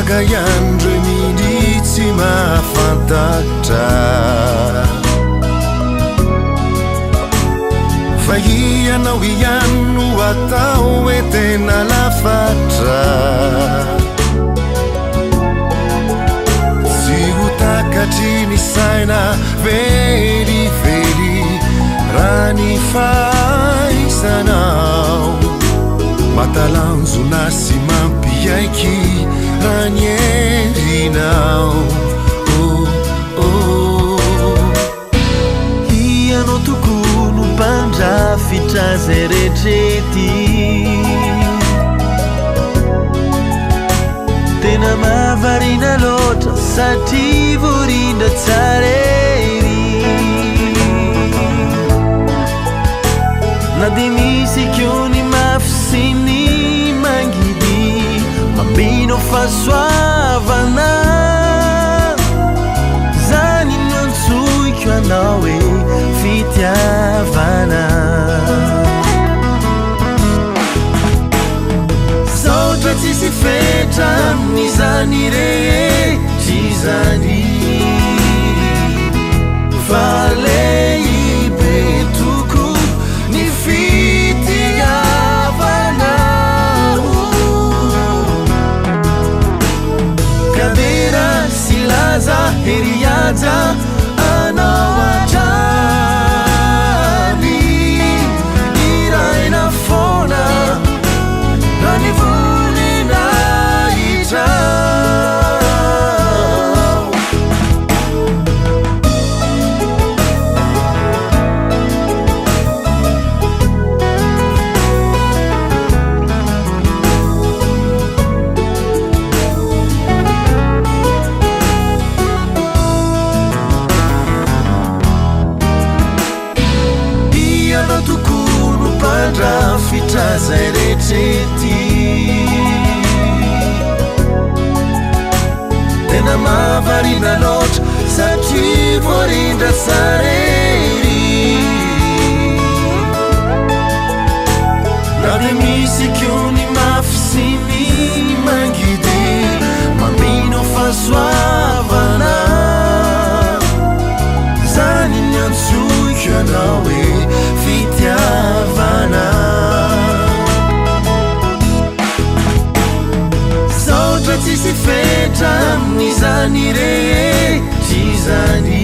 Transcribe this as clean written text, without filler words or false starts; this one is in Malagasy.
Mahaka ihany reny tsy mahafantatra fa ianao ihany no atao hoe tena lafatra tsy ho takatry ny saina velively raha ny fahaisanao matalanjona sy mampiaiky raha ny endrinao ianao tokony no mpandrafitra zay rehetrety tena mahavarina loatra satria vorindra tsara ery na dia misy keo ny mafy sy ny mangidy mambino fahasoavana zany no antsoiko anao hoe fitiavana saotra tsisy fetra amin'izany rehetra izany fa lehibe toko ny fitiavana kadera sy laza heriaja anao atrany iraina fona raha ny vonina hitrao ianao tokony no mpandrafitra zay rehetrety tena mahavarina loatra satria voarindra tsara ery na dia misy keo ny mafy sy ny mangidy mamino fahasoavana zany ny antsoiko anao hoe fitiavana saotra tsisy fetra amin'izany rehetra izany